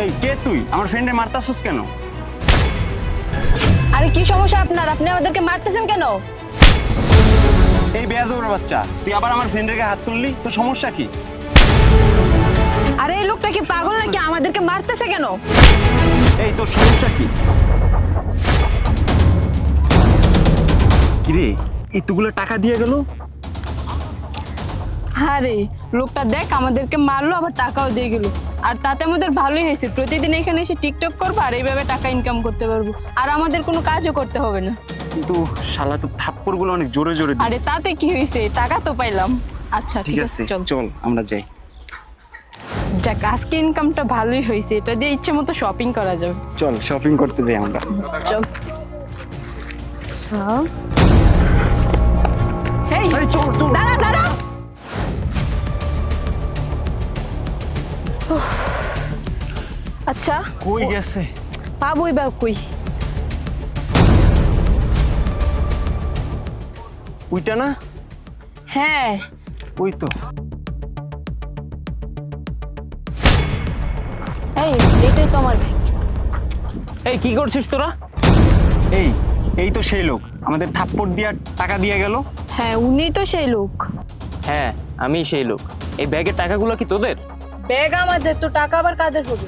এই কে তুই? আমার ফ্রেন্ডে মারতাছস কেন? আরে কি সমস্যা আপনার? আপনি আমাদেরকে মারতেছেন কেন? এই বেয়াদবের বাচ্চা, তুই আবার আমার ফ্রেন্ডের গায়ে হাত তুললি, তোর সমস্যা কি? আরে এই লোকটা কি পাগল নাকি? আমাদেরকে মারতেছে কেন? এই তোর সমস্যা কি? কিরে, এতগুলো টাকা দিয়ে গেল? আরে লোকটা দেখ আমাদেরকে মারলো, আবার টাকাও দিয়ে গেল। আর তাতে আমাদের ভালোই হয়েছে, প্রতিদিন এখানে এসে টিকটক করবো আর এইভাবে টাকা ইনকাম করতে পারবো, আর আমাদের কোনো কাজও করতে হবে না। কিন্তু শালা তো থাপ্পড়গুলো অনেক জোরে জোরে দিছে। আরে তাতে কি হয়েছে, টাকা তো পাইলাম। আচ্ছা ঠিক আছে, চল চল আমরা যাই। যাক, আজকে ইনকামটা ভালোই হয়েছে, এটা দিয়ে ইচ্ছে মতো শপিং করা যাবে। চল শপিং করতে যাই আমরা। চল। হেই, আরে চল চল। দাঁড়া দাঁড়া। উফ, আচ্ছা কই গেছে? পাবই বা কই? ওইটা না? হ্যাঁ ওই তো। এই এটাই তো আমার ব্যাগ। এই কি করছিস তোরা? এই এই তো সেই লোক আমাদের থাপ্পড় দিয়া টাকা দিয়ে গেল। হ্যাঁ উনিই তো সেই লোক। হ্যাঁ আমি সেই লোক। এই ব্যাগের টাকাগুলো কি তোদের? ব্যাগ আমাদের, তো টাকা আবার কাদের হবে?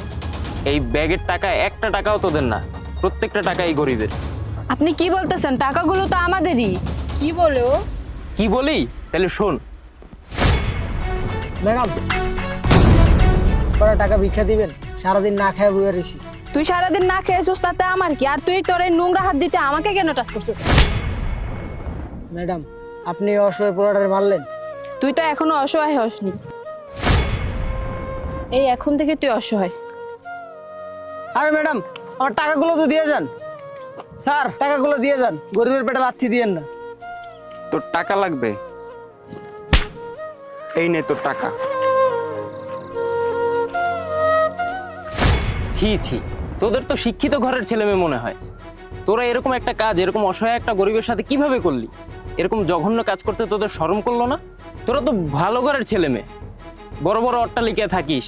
এই ব্যাগের টাকা একটা টাকাও তোদের না, প্রত্যেকটা টাকা এই গরিবের। আপনি কি বলতেছেন? টাকাগুলো তো আমাদেরই। কি বলে ও? কি বলি? তাহলে শোন। ম্যাডাম, ওরা টাকা ভিক্ষা দিবেন? সারাদিন না খায় বইয়ে রয়েছি। তুই সারাদিন না খেয়েছিস তাতে আমার কি? আর তুই তোর এই নোংরা হাত দিতে আমাকে কেন টাচ করছিস? ম্যাডাম, আপনি অসহায় পোলাটারে মারলেন। তুই তো এখনো অসহায় হসনি। এই এখন থেকে তুই অসহায়। আরে ম্যাডাম, আমার টাকাগুলো তো দিয়ে যান। স্যার, টাকাগুলো দিয়ে যান, গরিবের পেটে লাথি দিয়েন না। তোর টাকা লাগবে? এই নে তোর টাকা। ছি ছি, তোদের তো শিক্ষিত ঘরের ছেলে মেয়ে মনে হয়। তোরা এরকম একটা কাজ এরকম অসহায় একটা গরিবের সাথে কিভাবে করলি? এরকম জঘন্য কাজ করতে তোদের শরম করলো না? তোরা তো ভালো ঘরের ছেলে মেয়ে, বড় বড় অট্টালিকায় থাকিস,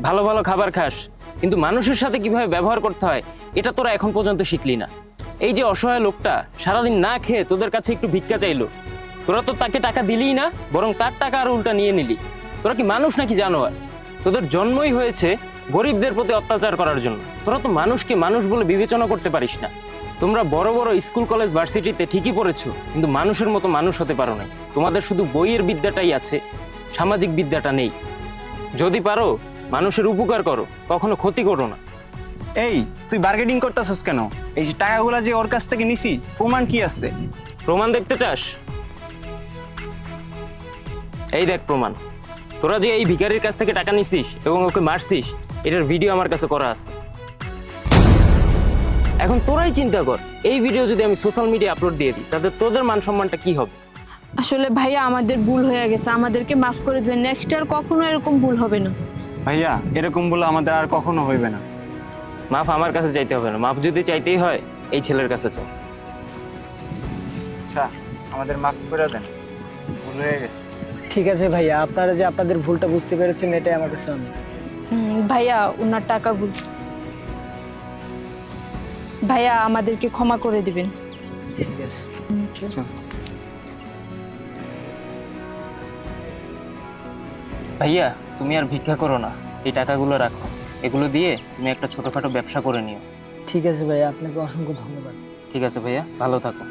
ভালো ভালো খাবার খাস, কিন্তু মানুষের সাথে কিভাবে ব্যবহার করতে হয় এটা তোরা এখন পর্যন্ত শিখলি না। এই যে অসহায় লোকটা সারাদিন না খেয়ে তোদের কাছে একটু ভিক্ষা চাইলো, তোরা তো তাকে টাকা দিলিই না, বরং তার টাকা আরো উল্টা নিয়ে নিলি। তোরা কি মানুষ নাকি জানোয়ার? তোদের জন্মই হয়েছে গরিবদের প্রতি অত্যাচার করার জন্য। তোরা তো মানুষকে মানুষ বলে বিবেচনা করতে পারিস না। তোমরা বড় বড় স্কুল কলেজ ভার্সিটিতে ঠিকই পড়েছো, কিন্তু মানুষের মতো মানুষ হতে পারো না। তোমাদের শুধু বইয়ের বিদ্যাটাই আছে, সামাজিক বিদ্যাটা নেই। যদি পারো মানুষের উপকার করো, কখনো ক্ষতি করো না। এই তুই বার্গেটিং করতেছস কেন? এই যে টাকাগুলা যে ওর কাছ থেকে নিছি, প্রমাণ কি আছে? প্রমাণ দেখতে চাস? এই দেখ প্রমাণ। তোরা যে এই ভিখারির কাছ থেকে টাকা নিছিস এবং ওকে মারছিস, এটার ভিডিও আমার কাছে করা আছে। এখন তোরাই চিন্তা কর, এই ভিডিও যদি আমি সোশ্যাল মিডিয়া আপলোড দিয়ে দিই, তাতে তোদের মান সম্মানটা কি হবে? আসলে ভাইয়া আমাদের ভুল হয়ে গেছে, আমাদেরকে মাফ করে দেবেন। নেক্সট আর কখনো এরকম ভুল হবে না। ভাইয়া এরকম বলে আমাদের আর কখনো হইবে না। মাফ আমার কাছে চাইতে হবে না, মাফ যদি চাইতেই হয় এই ছেলের কাছে চল। আচ্ছা আমাদের মাফ করে দেন, ভুল হয়ে গেছে। ঠিক আছে ভাইয়া, আপনারা যে আপনাদের ভুলটা বুঝতে পেরেছেন এটাই আমার কাছে অনেক। ভাইয়া ওনার টাকাগুলো ভাইয়া আমাদেরকে ক্ষমা করে দিবেন। ঠিক আছে। চল। ভাইয়া তুমি আর ভিক্ষা করো না, এই টাকাগুলো রাখো। এগুলো দিয়ে তুমি একটা ছোটখাটো ব্যবসা করে নিও। ঠিক আছে ভাইয়া, আপনাকে অসংখ্য ধন্যবাদ। ঠিক আছে ভাইয়া, ভালো থাকো।